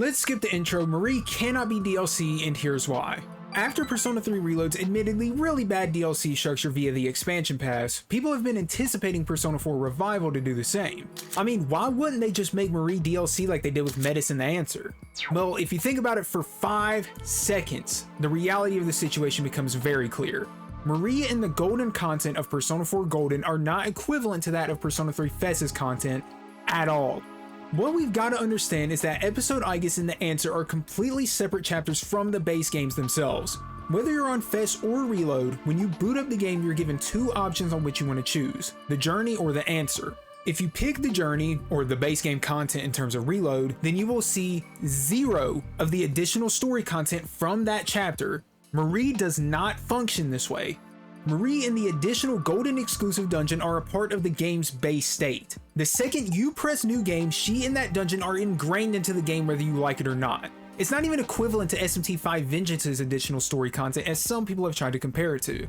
Let's skip the intro. Marie cannot be DLC, and here's why. After Persona 3 Reload's admittedly really bad DLC structure via the expansion pass, people have been anticipating Persona 4 Revival to do the same. I mean, why wouldn't they just make Marie DLC like they did with Medicine the Answer? Well, if you think about it for 5 seconds, the reality of the situation becomes very clear. Marie and the golden content of Persona 4 Golden are not equivalent to that of Persona 3 FES's content at all. What we've got to understand is that Episode Aegis and The Answer are completely separate chapters from the base games themselves. Whether you're on FES or Reload, when you boot up the game, you're given 2 options on which you want to choose, the journey or the answer. If you pick the journey, or the base game content in terms of Reload, then you will see 0 of the additional story content from that chapter. Marie does not function this way. Marie and the additional golden exclusive dungeon are a part of the game's base state. The second you press new game, she and that dungeon are ingrained into the game whether you like it or not. It's not even equivalent to SMT5 Vengeance's additional story content, as some people have tried to compare it to.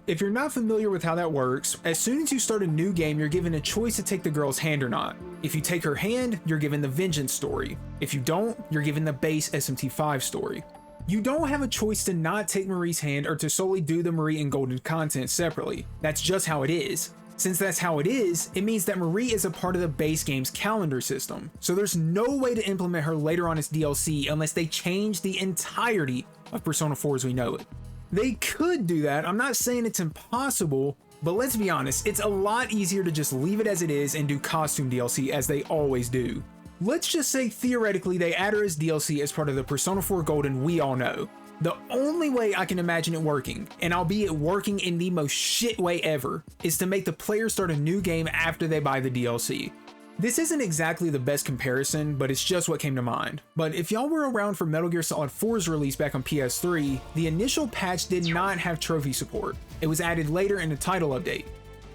If you're not familiar with how that works, as soon as you start a new game, you're given a choice to take the girl's hand or not. If you take her hand, you're given the Vengeance story. If you don't, you're given the base SMT5 story. You don't have a choice to not take Marie's hand or to solely do the Marie and Golden content separately. That's just how it is. Since that's how it is, it means that Marie is a part of the base game's calendar system. So there's no way to implement her later on as DLC unless they change the entirety of Persona 4 as we know it. They could do that, I'm not saying it's impossible, but let's be honest, it's a lot easier to just leave it as it is and do costume DLC as they always do. Let's just say theoretically they add her as DLC as part of the Persona 4 Golden we all know. The only way I can imagine it working, and albeit working in the most shit way ever, is to make the player start a new game after they buy the DLC. This isn't exactly the best comparison, but it's just what came to mind. But if y'all were around for Metal Gear Solid 4's release back on PS3, the initial patch did not have trophy support. It was added later in the title update.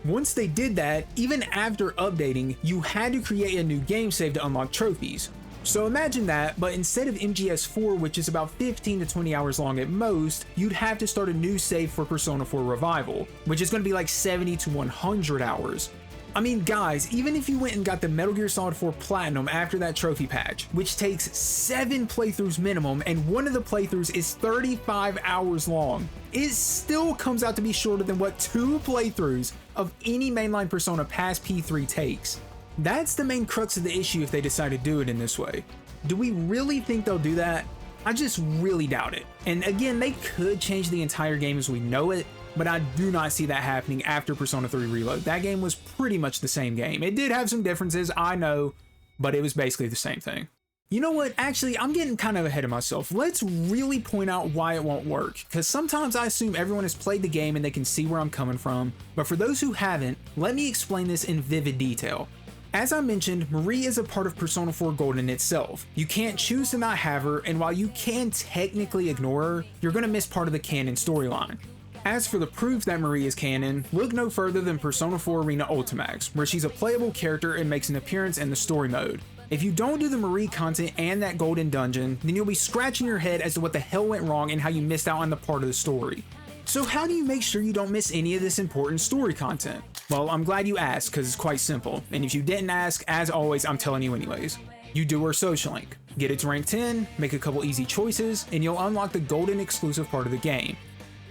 Once they did that, even after updating, you had to create a new game save to unlock trophies. So imagine that, but instead of MGS4, which is about 15 to 20 hours long at most, you'd have to start a new save for Persona 4 Revival, which is going to be like 70 to 100 hours. I mean, guys, even if you went and got the Metal Gear Solid 4 Platinum after that trophy patch, which takes 7 playthroughs minimum, and one of the playthroughs is 35 hours long, it still comes out to be shorter than what 2 playthroughs of any mainline Persona past P3 takes. That's the main crux of the issue if they decide to do it in this way. Do we really think they'll do that? I just really doubt it. And again, they could change the entire game as we know it, but I do not see that happening after Persona 3 Reload. That game was pretty much the same game. It did have some differences, I know, but it was basically the same thing. You know what? Actually, I'm getting kind of ahead of myself. Let's really point out why it won't work, because sometimes I assume everyone has played the game and they can see where I'm coming from, but for those who haven't, let me explain this in vivid detail. As I mentioned, Marie is a part of Persona 4 Golden itself. You can't choose to not have her, and while you can technically ignore her, you're going to miss part of the canon storyline. As for the proof that Marie is canon, look no further than Persona 4 Arena Ultimax, where she's a playable character and makes an appearance in the story mode. If you don't do the Marie content and that golden dungeon, then you'll be scratching your head as to what the hell went wrong and how you missed out on the part of the story. So how do you make sure you don't miss any of this important story content? Well, I'm glad you asked, because it's quite simple, and if you didn't ask, as always, I'm telling you anyways. You do her social link, get it to rank 10, make a couple easy choices, and you'll unlock the golden exclusive part of the game.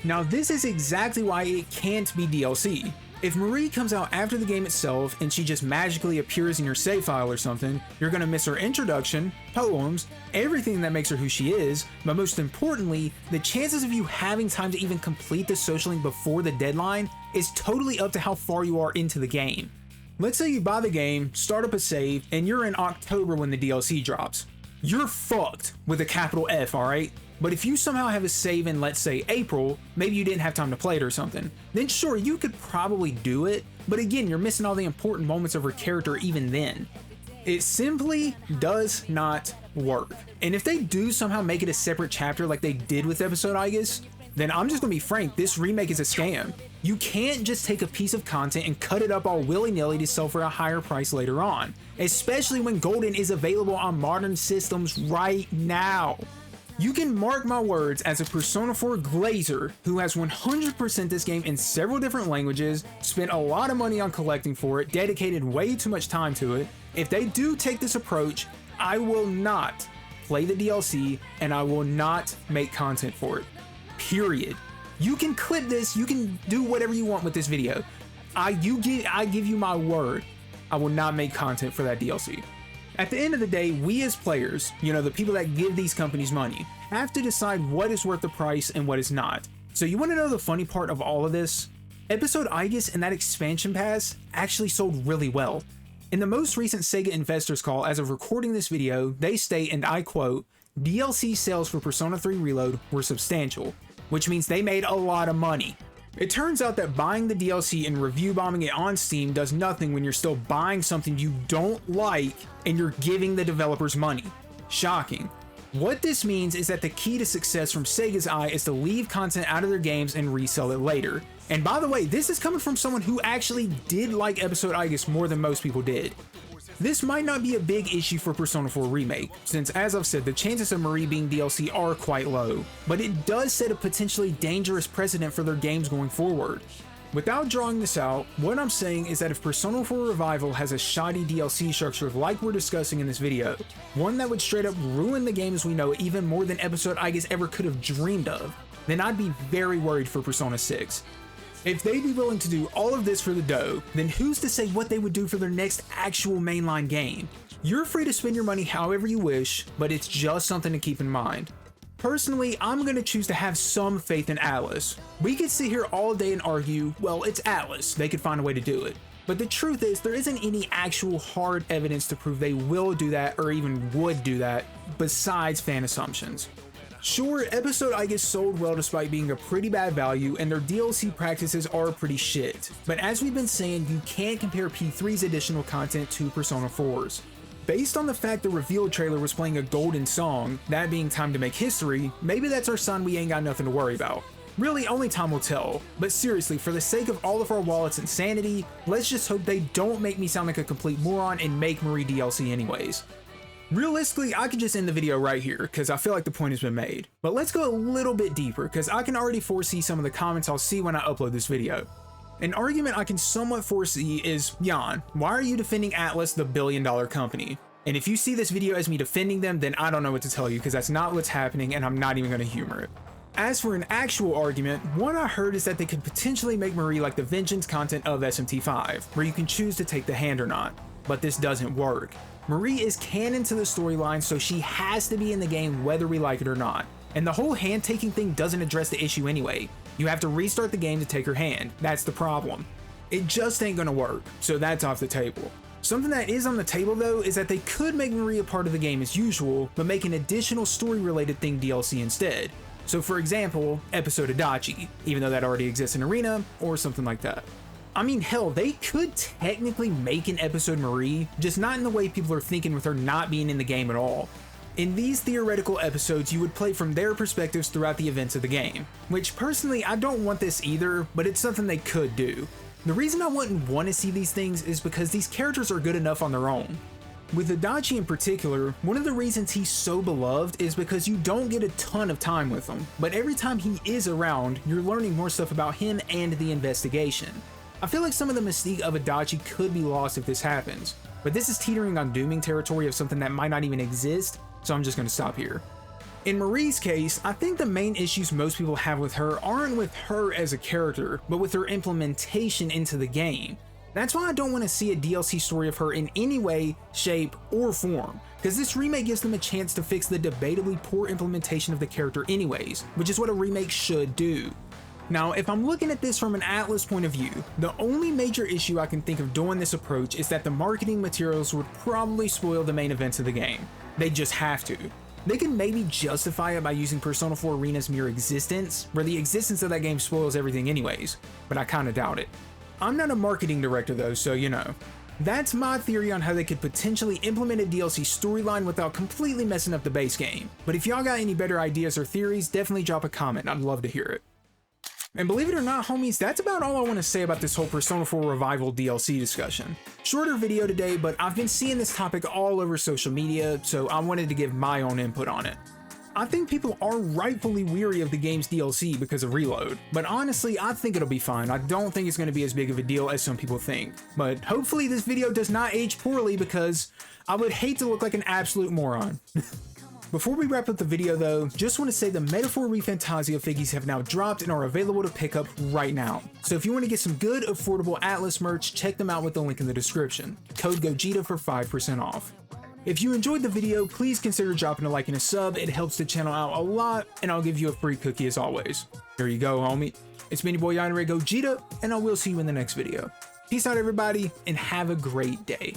Now this is exactly why it can't be DLC. If Marie comes out after the game itself and she just magically appears in your save file or something, you're gonna miss her introduction, poems, everything that makes her who she is, but most importantly, the chances of you having time to even complete the social link before the deadline is totally up to how far you are into the game. Let's say you buy the game, start up a save, and you're in October when the DLC drops. You're fucked with a capital F, alright? But if you somehow have a save in, let's say, April, maybe you didn't have time to play it or something, then sure, you could probably do it, but again, you're missing all the important moments of her character even then. It simply does not work. And if they do somehow make it a separate chapter like they did with Episode Aegis, then I'm just gonna be frank, this remake is a scam. You can't just take a piece of content and cut it up all willy-nilly to sell for a higher price later on, especially when Golden is available on modern systems right now. You can mark my words, as a Persona 4 glazer who has 100% this game in several different languages, spent a lot of money on collecting for it, dedicated way too much time to it. If they do take this approach, I will not play the DLC, and I will not make content for it. Period. You can clip this, you can do whatever you want with this video. I give you my word, I will not make content for that DLC. At the end of the day, we as players, the people that give these companies money, have to decide what is worth the price and what is not. So you want to know the funny part of all of this? Episode Aegis and that expansion pass actually sold really well. In the most recent Sega investors call as of recording this video, they state, and I quote, "DLC sales for Persona 3 Reload were substantial," which means they made a lot of money. It turns out that buying the DLC and review bombing it on Steam does nothing when you're still buying something you don't like and you're giving the developers money. Shocking. What this means is that the key to success from Sega's eye is to leave content out of their games and resell it later. And by the way, this is coming from someone who actually did like Episode Aegis more than most people did. This might not be a big issue for Persona 4 Remake, since as I've said, the chances of Marie being DLC are quite low, but it does set a potentially dangerous precedent for their games going forward. Without drawing this out, what I'm saying is that if Persona 4 Revival has a shoddy DLC structure like we're discussing in this video, one that would straight up ruin the game as we know it even more than Episode Aegis ever could have dreamed of, then I'd be very worried for Persona 6. If they'd be willing to do all of this for the dough, then who's to say what they would do for their next actual mainline game? You're free to spend your money however you wish, but it's just something to keep in mind. Personally, I'm going to choose to have some faith in ATLUS. We could sit here all day and argue, well, it's ATLUS, they could find a way to do it. But the truth is, there isn't any actual hard evidence to prove they will do that or even would do that, besides fan assumptions. Sure, Episode Aegis sold well despite being a pretty bad value, and their DLC practices are pretty shit. But as we've been saying, you can't compare P3's additional content to Persona 4's. Based on the fact the reveal trailer was playing a golden song, that being Time to Make History, maybe that's our sign we ain't got nothing to worry about. Really, only time will tell. But seriously, for the sake of all of our wallets and sanity, let's just hope they don't make me sound like a complete moron and make Marie DLC anyways. Realistically, I could just end the video right here, because I feel like the point has been made. But let's go a little bit deeper, because I can already foresee some of the comments I'll see when I upload this video. An argument I can somewhat foresee is, Jan, why are you defending ATLUS, the billion-dollar company? And if you see this video as me defending them, then I don't know what to tell you, because that's not what's happening, and I'm not even going to humor it. As for an actual argument, one I heard is that they could potentially make Marie like the Vengeance content of SMT5, where you can choose to take the hand or not. But this doesn't work. Marie is canon to the storyline, so she has to be in the game whether we like it or not. And the whole hand-taking thing doesn't address the issue anyway. You have to restart the game to take her hand. That's the problem. It just ain't gonna work, so that's off the table. Something that is on the table though is that they could make Marie a part of the game as usual, but make an additional story-related thing DLC instead. So for example, Episode Adachi, even though that already exists in Arena, or something like that. I mean, hell, they could technically make an Episode Marie, just not in the way people are thinking with her not being in the game at all. In these theoretical episodes, you would play from their perspectives throughout the events of the game, which personally, I don't want this either, but it's something they could do. The reason I wouldn't want to see these things is because these characters are good enough on their own. With Adachi in particular, one of the reasons he's so beloved is because you don't get a ton of time with him, but every time he is around, you're learning more stuff about him and the investigation. I feel like some of the mystique of Adachi could be lost if this happens, but this is teetering on dooming territory of something that might not even exist, so I'm just going to stop here. In Marie's case, I think the main issues most people have with her aren't with her as a character, but with her implementation into the game. That's why I don't want to see a DLC story of her in any way, shape, or form, because this remake gives them a chance to fix the debatably poor implementation of the character anyways, which is what a remake should do. Now, if I'm looking at this from an ATLUS point of view, the only major issue I can think of doing this approach is that the marketing materials would probably spoil the main events of the game. They just have to. They can maybe justify it by using Persona 4 Arena's mere existence, where the existence of that game spoils everything anyways, but I kinda doubt it. I'm not a marketing director though, so you know. That's my theory on how they could potentially implement a DLC storyline without completely messing up the base game. But if y'all got any better ideas or theories, definitely drop a comment, I'd love to hear it. And believe it or not, homies, that's about all I want to say about this whole Persona 4 Revival DLC discussion. Shorter video today, but I've been seeing this topic all over social media, so I wanted to give my own input on it. I think people are rightfully weary of the game's DLC because of Reload, but honestly, I think it'll be fine. I don't think it's going to be as big of a deal as some people think. But hopefully this video does not age poorly, because I would hate to look like an absolute moron. Before we wrap up the video though, just want to say the Metaphor ReFantasia figgies have now dropped and are available to pick up right now. So if you want to get some good, affordable ATLUS merch, check them out with the link in the description. Code GOJITA for 5% off. If you enjoyed the video, please consider dropping a like and a sub. It helps the channel out a lot, and I'll give you a free cookie as always. Here you go, homie. It's been your boy Yanire Gojita, and I will see you in the next video. Peace out, everybody, and have a great day.